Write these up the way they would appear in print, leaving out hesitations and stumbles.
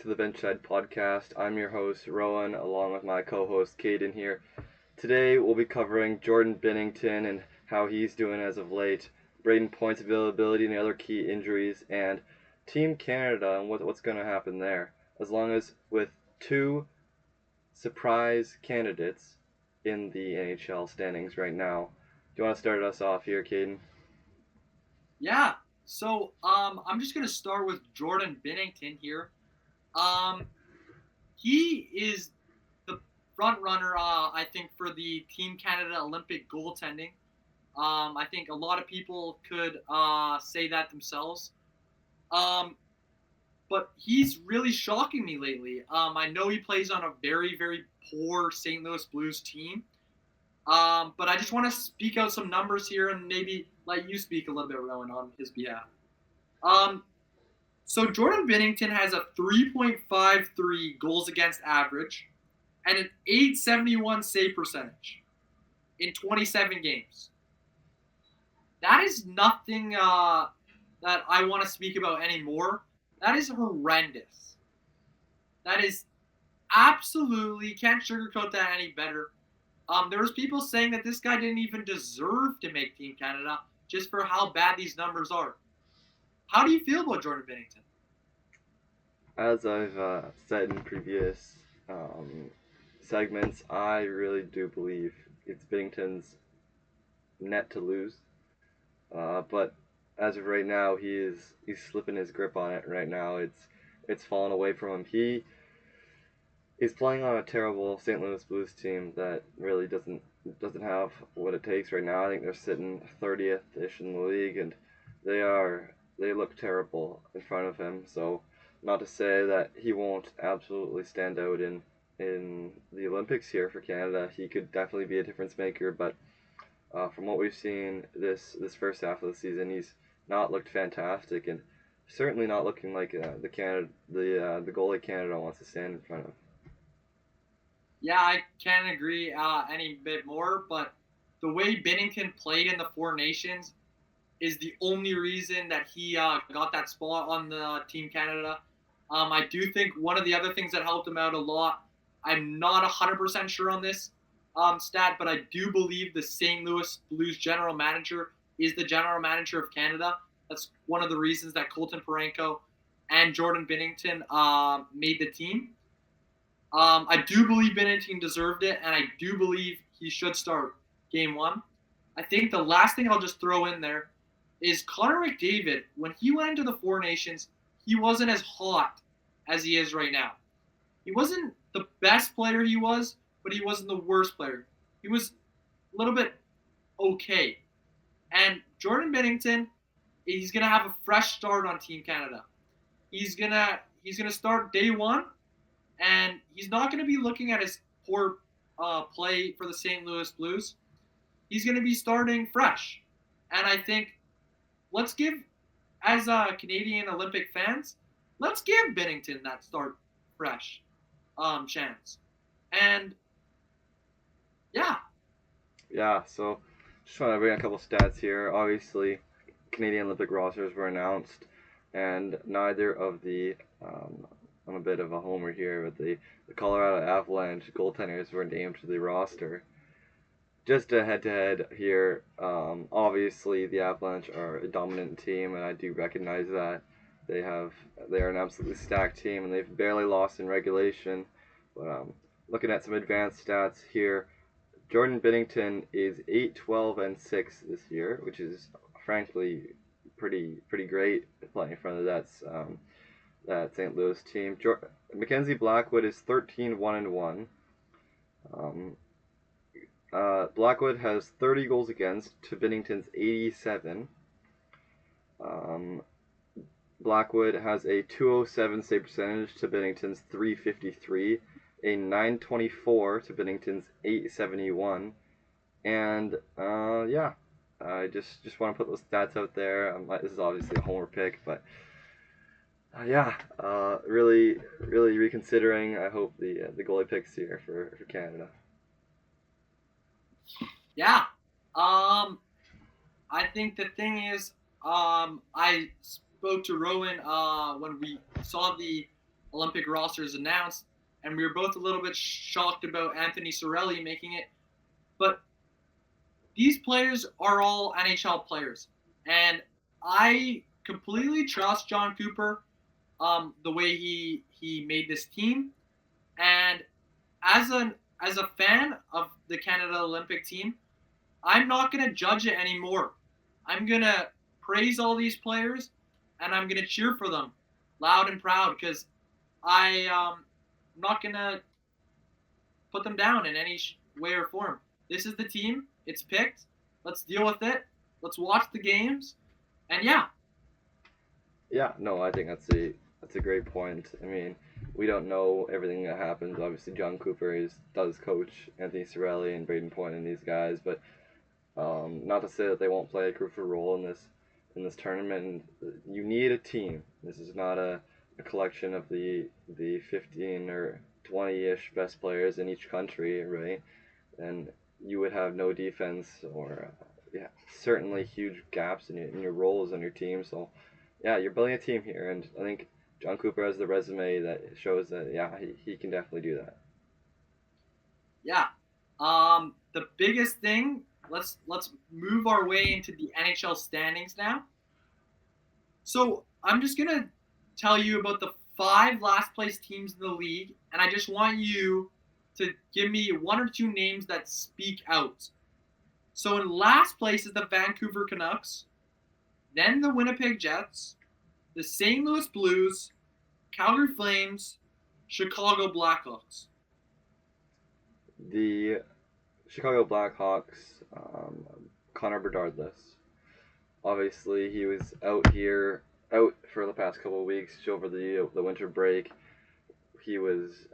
to the Benchside Podcast. I'm your host, Rowan, along with my co host, Kaden here. Today, we'll be covering Jordan Binnington and how he's doing as of late, Braden Point's availability and the other key injuries, and Team Canada and what's going to happen there, as long as with two surprise candidates in the NHL standings right now. Do you want to start us off here, Caden? Yeah. I'm just gonna start with Jordan Binnington here. Um, he is the front runner, I think, for the Team Canada Olympic goaltending. I think a lot of people could say that themselves. Um, but he's really shocking me lately. I know he plays on a very, very poor St. Louis Blues team. But I just want to speak out some numbers here and maybe let you speak a little bit, Rowan, on his behalf. Um, So Jordan Binnington has a 3.53 goals against average and an 871 save percentage in 27 games. That is nothing that I want to speak about anymore. That is horrendous. That is absolutely can't sugarcoat that any better. There was people saying that this guy didn't even deserve to make Team Canada just for how bad these numbers are. How do you feel about Jordan Binnington? As I've said in previous segments, I really do believe it's Binnington's net to lose. But as of right now, he's slipping his grip on it. Right now, it's fallen away from him. He is playing on a terrible St. Louis Blues team that really doesn't have what it takes right now. I think they're sitting 30th ish in the league, and they look terrible in front of him. So not to say that he won't absolutely stand out in the Olympics here for Canada. He could definitely be a difference maker, but from what we've seen this first half of the season, he's not looked fantastic, and certainly not looking like the goalie Canada wants to stand in front of. Yeah, I can't agree any bit more, but the way Binnington played in the Four Nations is the only reason that he got that spot on the Team Canada. I do think one of the other things that helped him out a lot, I'm not 100% sure on this stat, but I do believe the St. Louis Blues general manager is the general manager of Canada. That's one of the reasons that Colton Parayko and Jordan Binnington made the team. I do believe Binnington deserved it, and I do believe he should start game one. I think the last thing I'll just throw in there is Connor McDavid, when he went into the Four Nations, he wasn't as hot as he is right now. He wasn't the best player he was, but he wasn't the worst player. He was a little bit okay. And Jordan Binnington, he's gonna have a fresh start on Team Canada. He's gonna start day one, and he's not gonna be looking at his poor play for the St. Louis Blues. He's gonna be starting fresh, and I think let's give, as Canadian Olympic fans, let's give Binnington that start fresh chance. And yeah, Yeah, so just want to bring a couple stats here. Obviously, Canadian Olympic rosters were announced, and neither of the I'm a bit of a homer here, but the Colorado Avalanche goaltenders were named to the roster. Just a head-to-head here. Obviously, the Avalanche are a dominant team, and I do recognize that they are an absolutely stacked team, and they've barely lost in regulation. But looking at some advanced stats here, Jordan Binnington is 8-12-6 this year, which is frankly pretty great playing in front of that St. Louis team. Mackenzie Blackwood is 13-1-1. Um, Blackwood has 30 goals against to Binnington's 87. Um, Blackwood has a 207 save percentage to Binnington's 353, a 924 to Binnington's 871, and yeah, I just want to put those stats out there. This is obviously a homer pick, but yeah, really reconsidering. I hope the goalie picks here for Canada. yeah. I think the thing is, I spoke to Rowan when we saw the Olympic rosters announced, and we were both a little bit shocked about Anthony Cirelli making it. But these players are all NHL players, and I completely trust John Cooper, the way he made this team. And as a fan of the Canada Olympic team, I'm not gonna judge it anymore. I'm gonna praise all these players, and I'm gonna cheer for them, loud and proud, because I'm not gonna put them down in any way or form. This is the team. It's picked. Let's deal with it. Let's watch the games. And yeah. Yeah, no, I think that's a great point. I mean, we don't know everything that happens. Obviously, John Cooper does coach Anthony Cirelli and Braden Point and these guys, but not to say that they won't play a crucial role in this tournament. You need a team. This is not a collection of the 15 or 20-ish best players in each country, right? And you would have no defense or yeah, certainly huge gaps in your roles on your team. So yeah, you're building a team here, and I think John Cooper has the resume that shows that yeah, he can definitely do that. Yeah. The biggest thing. Let's move our way into the NHL standings now. So I'm just gonna tell you about the 5 last place teams in the league, and I just want you to give me 1 or 2 names that speak out. So in last place is the Vancouver Canucks, then the Winnipeg Jets, the St. Louis Blues, Calgary Flames, Chicago Blackhawks. The Chicago Blackhawks, Connor Bedardless. Obviously, he was out for the past couple of weeks over the winter break. He was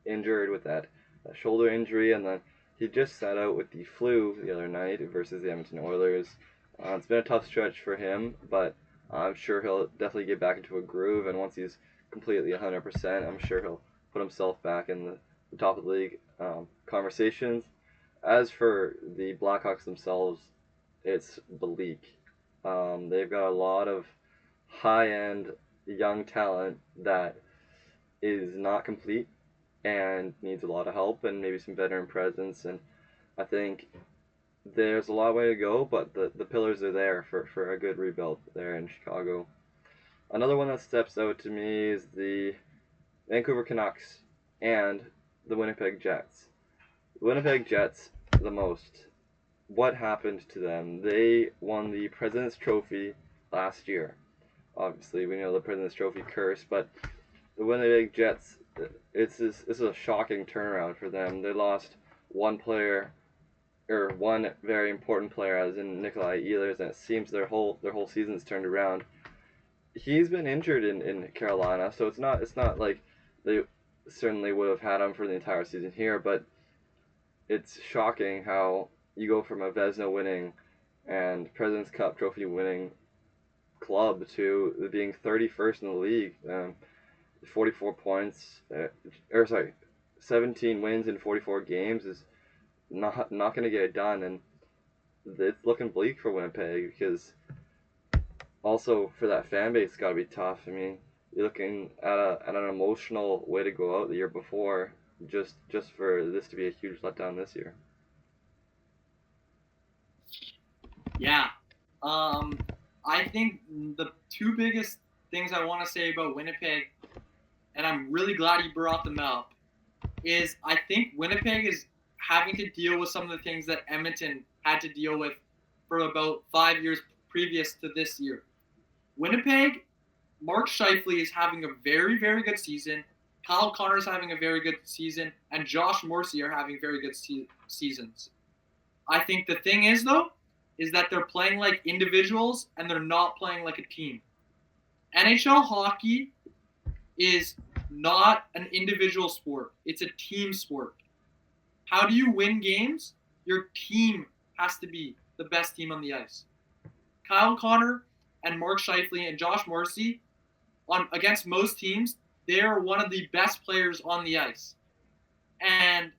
injured with that shoulder injury, and then he just sat out with the flu the other night versus the Edmonton Oilers. It's been a tough stretch for him, but I'm sure he'll definitely get back into a groove, and once he's completely 100%, I'm sure he'll put himself back in the top of the league conversations. As for the Blackhawks themselves, it's bleak. They've got a lot of high-end young talent that is not complete and needs a lot of help and maybe some veteran presence. And I think there's a long way to go, but the pillars are there for a good rebuild there in Chicago. Another one that steps out to me is the Vancouver Canucks and the Winnipeg Jets. The Winnipeg Jets, the most. What happened to them? They won the President's Trophy last year. Obviously, we know the President's Trophy curse, but the Winnipeg Jets, it's a shocking turnaround for them. They lost one player, or one very important player, as in Nikolai Ehlers, and it seems their whole season's turned around. He's been injured in Carolina, so it's not like they certainly would have had him for the entire season here, but it's shocking how you go from a Vezina winning and President's Cup trophy winning club to being 31st in the league. 44 points, 17 wins in 44 games is not going to get it done, and it's looking bleak for Winnipeg because also for that fan base, it's got to be tough. I mean, you're looking at an emotional way to go out the year before, just for this to be a huge letdown this year. Yeah. I think the 2 biggest things I want to say about Winnipeg, and I'm really glad you brought them up, is I think Winnipeg is having to deal with some of the things that Edmonton had to deal with for about 5 years previous to this year. Winnipeg, Mark Scheifele is having a very, very good season. Kyle Connor is having a very good season, and Josh Morrissey are having very good seasons. I think the thing is, though, is that they're playing like individuals and they're not playing like a team. NHL hockey is not an individual sport. It's a team sport. How do you win games? Your team has to be the best team on the ice. Kyle Connor and Mark Scheifele and Josh Morrissey, against most teams, they are one of the best players on the ice. And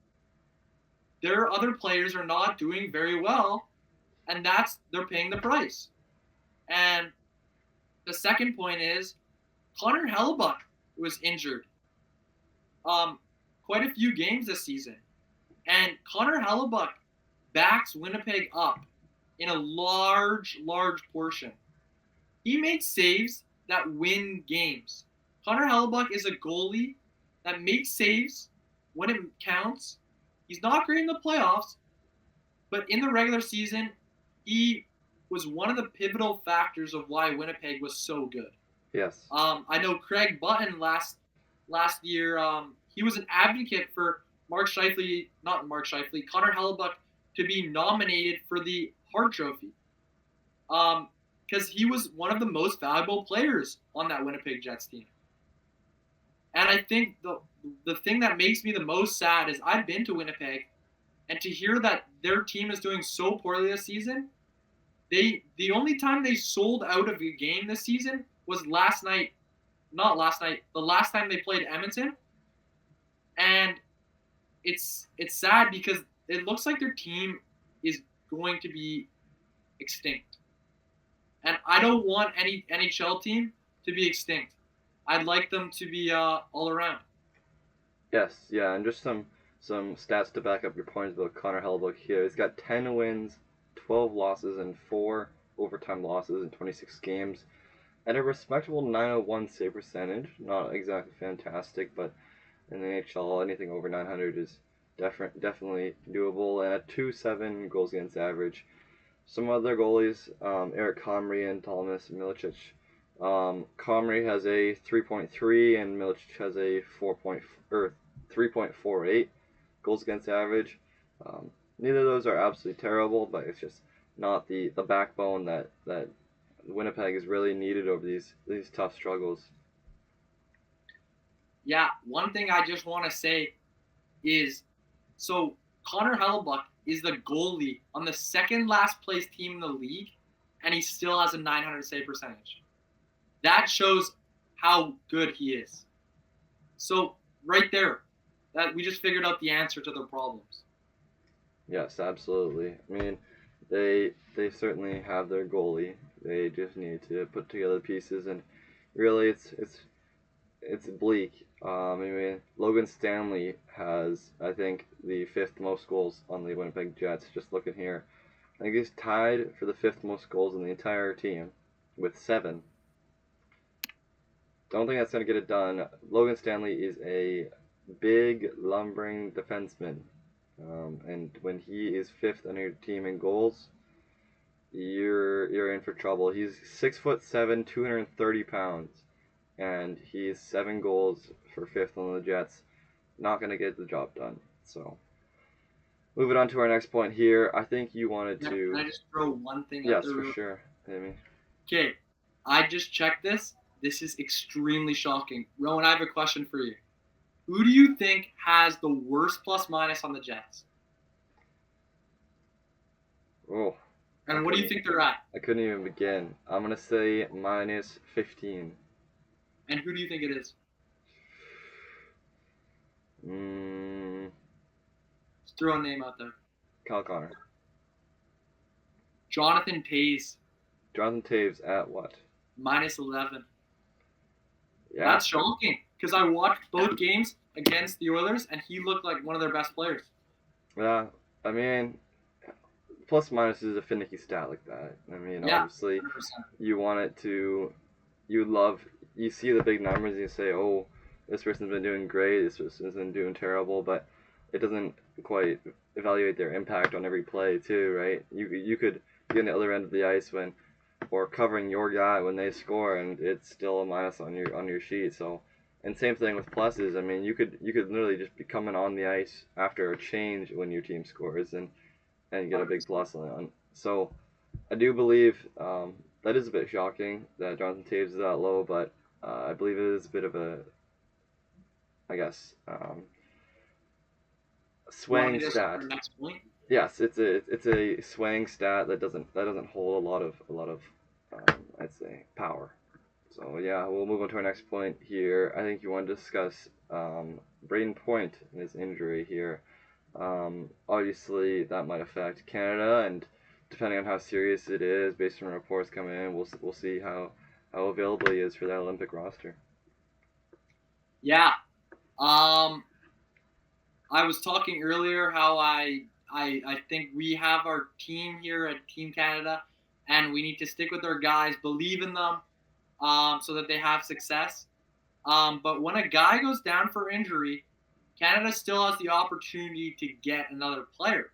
their other players are not doing very well, and they're paying the price. And the second point is Connor Hellebuyck. was injured quite a few games this season. And Connor Hellebuck backs Winnipeg up in a large portion. He makes saves that win games. Connor Hellebuck is a goalie that makes saves when it counts. He's not great in the playoffs, but in the regular season, he was one of the pivotal factors of why Winnipeg was so good. Yes. I know Craig Button last year, he was an advocate for Connor Hellebuck to be nominated for the Hart Trophy. Because he was one of the most valuable players on that Winnipeg Jets team. And I think the thing that makes me the most sad is I've been to Winnipeg, and to hear that their team is doing so poorly this season, the only time they sold out of a game this season was the last time they played Edmonton. And it's sad because it looks like their team is going to be extinct. And I don't want any NHL team to be extinct. I'd like them to be all around. Yes, yeah, and just some stats to back up your points about Connor Hellebuck here. He's got 10 wins, 12 losses, and 4 overtime losses in 26 games, at a respectable 901 save percentage. Not exactly fantastic, but in the NHL, anything over 900 is definitely doable, and a 2.7 goals against average. Some other goalies, Eric Comrie and Thomas Milicic. Comrie has a 3.3 and Milicic has a 3.48 goals against average. Neither of those are absolutely terrible, but it's just not the backbone that Winnipeg has really needed over these tough struggles. Yeah, one thing I just want to say is, so Connor Hellebuck is the goalie on the second last place team in the league, and he still has a 900 save percentage. That shows how good he is. So right there, that we just figured out the answer to their problems. Yes, absolutely. I mean, they certainly have their goalie. They just need to put together the pieces, and really, it's bleak. I mean, Logan Stanley has, I think, the 5th most goals on the Winnipeg Jets. Just looking here, I think he's tied for the 5th most goals in the entire team with 7. Don't think that's gonna get it done. Logan Stanley is a big, lumbering defenseman, and when he is 5th on your team in goals, you're in for trouble. He's 6'7", 230 pounds, and he's 7 goals for 5th on the Jets. Not gonna get the job done. So, moving on to our next point here. I think you wanted to. Can I just throw one thing Yes, out there? for sure, Amy. Okay, I just checked this. This is extremely shocking. Rowan, I have a question for you. Who do you think has the worst plus minus on the Jets? Oh. And what do you think they're at? I couldn't even begin. I'm gonna say minus 15. And who do you think it is? Just throw a name out there. Kyle Connor. Jonathan Toews. Jonathan Toews at what? Minus 11. Yeah. That's shocking because I watched both games against the Oilers and he looked like one of their best players. Yeah, I mean, plus minus is a finicky stat like that. I mean, Yeah, obviously, 100%. you want it to, you see the big numbers and you say, oh, this person's been doing great, this person's been doing terrible, but it doesn't quite evaluate their impact on every play too, right? You could be on the other end of the ice or covering your guy when they score, and it's still a minus on your sheet. So, and same thing with pluses. I mean, you could literally just be coming on the ice after a change when your team scores and get a big plus on. So, I do believe that is a bit shocking that Jonathan Toews is that low, but I believe it is a bit of a, I guess, swaying stat. Next point? Yes, it's a swaying stat that doesn't hold a lot of I'd say power. So yeah, we'll move on to our next point here. I think you want to discuss Braden Point and his injury here. Obviously that might affect Canada, and depending on how serious it is, based on reports coming in, we'll see how available he is for that Olympic roster. Yeah. Um, I was talking earlier how I think we have our team here at Team Canada, and we need to stick with our guys, believe in them, so that they have success. But when a guy goes down for injury, Canada still has the opportunity to get another player.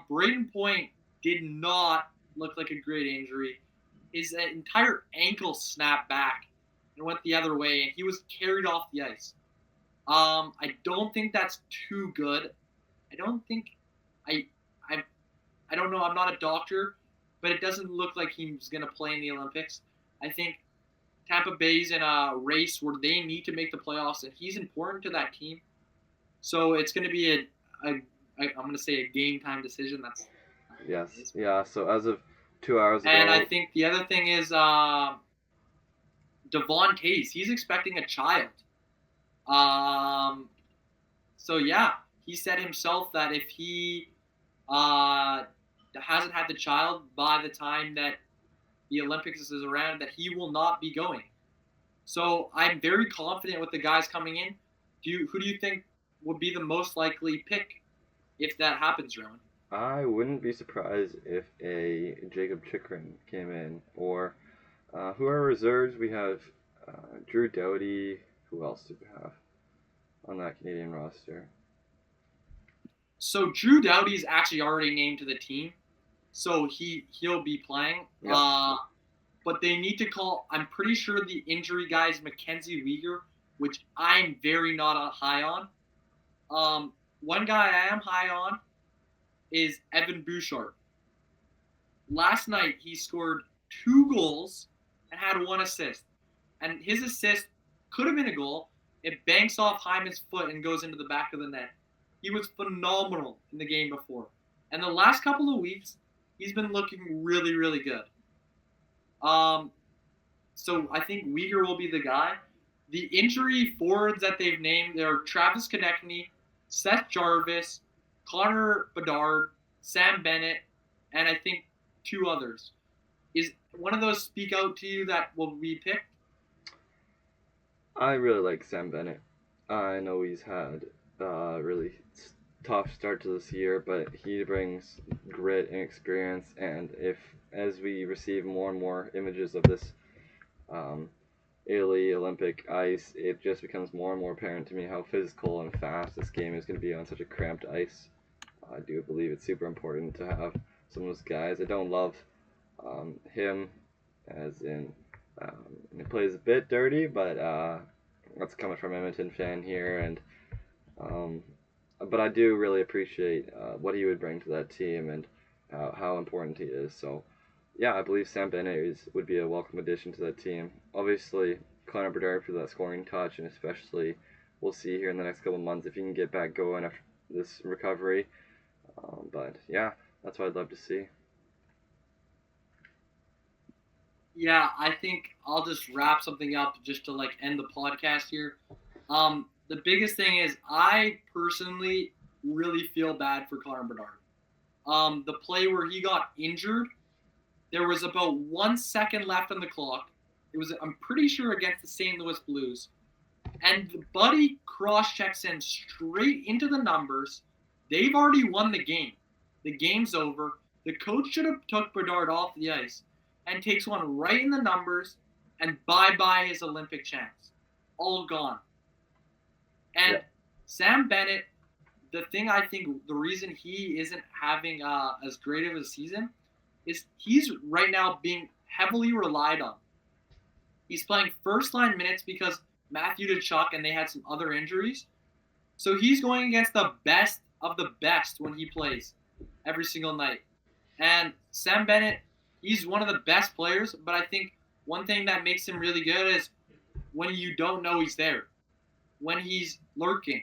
Braden Point did not look like a great injury. His entire ankle snapped back and went the other way, and he was carried off the ice. I don't think that's too good. I don't think I I I don't know. I'm not a doctor, but it doesn't look like he's gonna play in the Olympics. I think Tampa Bay's in a race where they need to make the playoffs, and he's important to that team. So it's going to be I'm going to say a game time decision. That's Yes. Yeah. So as of 2 hours and I ago, think the other thing is Devon Tays. He's expecting a child. Um, so yeah, he said himself that if he uh, hasn't had the child by the time that the Olympics is around, that he will not be going. So I'm very confident with the guys coming in. Who do you think would be the most likely pick if that happens, Rowan? I wouldn't be surprised if a Jacob Chikrin came in, or who are reserves? We have Drew Doughty. Who else do we have on that Canadian roster? So Drew Doughty's actually already named to the team, so he'll be playing. Yes. But they need to call. I'm pretty sure the injury guy is Mackenzie Weegar, which I'm very not high on. One guy I am high on is Evan Bouchard. Last night he scored 2 goals and had 1 assist, and his assist could have been a goal. It banks off Hyman's foot and goes into the back of the net. He was phenomenal in the game before, and the last couple of weeks he's been looking really, really good. Um, so I think Weegar will be the guy. The injury forwards that they've named are Travis Konechny, Seth Jarvis, Connor Bedard, Sam Bennett, and I think 2 others. Is one of those speak out to you that will be picked? I really like Sam Bennett. I know he's had a really tough start to this year, but he brings grit and experience. And if as we receive more and more images of this um, Italy Olympic ice, it just becomes more and more apparent to me how physical and fast this game is going to be on such a cramped ice. I do believe it's super important to have some of those guys. I don't love him, as in he plays a bit dirty, but that's coming from an Edmonton fan here, and um, but I do really appreciate what he would bring to that team and how important he is. So yeah, I believe Sam Bennett would be a welcome addition to that team. Obviously, Connor Bedard for that scoring touch, and especially we'll see here in the next couple of months if he can get back going after this recovery. But yeah, that's what I'd love to see. Yeah, I think I'll just wrap something up just to end the podcast here. The biggest thing is I personally really feel bad for Connor Bedard. The play where he got injured, there was about 1 second left on the clock. It was, I'm pretty sure, against the St. Louis Blues. And the buddy cross-checks him straight into the numbers. They've already won the game. The game's over. The coach should have took Bedard off the ice and takes one right in the numbers, and bye-bye his Olympic chance. All gone. And Yeah. Sam Bennett, the thing I think the reason he isn't having as great of a season is he's right now being heavily relied on. He's playing first-line minutes because Matthew Tkachuk and they had some other injuries. So he's going against the best of the best when he plays every single night. And Sam Bennett, he's one of the best players, but I think one thing that makes him really good is when you don't know he's there, when he's lurking.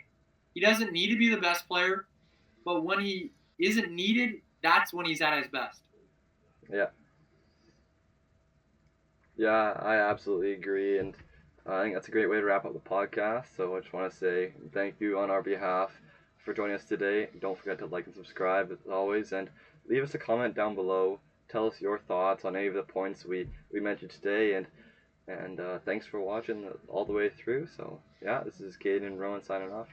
He doesn't need to be the best player, but when he isn't needed, that's when he's at his best. Yeah. Yeah, I absolutely agree, and I think that's a great way to wrap up the podcast. So I just want to say thank you on our behalf for joining us today. Don't forget to like and subscribe as always, and leave us a comment down below. Tell us your thoughts on any of the points we mentioned today, and And thanks for watching all the way through. So, yeah, this is Kaden Rowan signing off.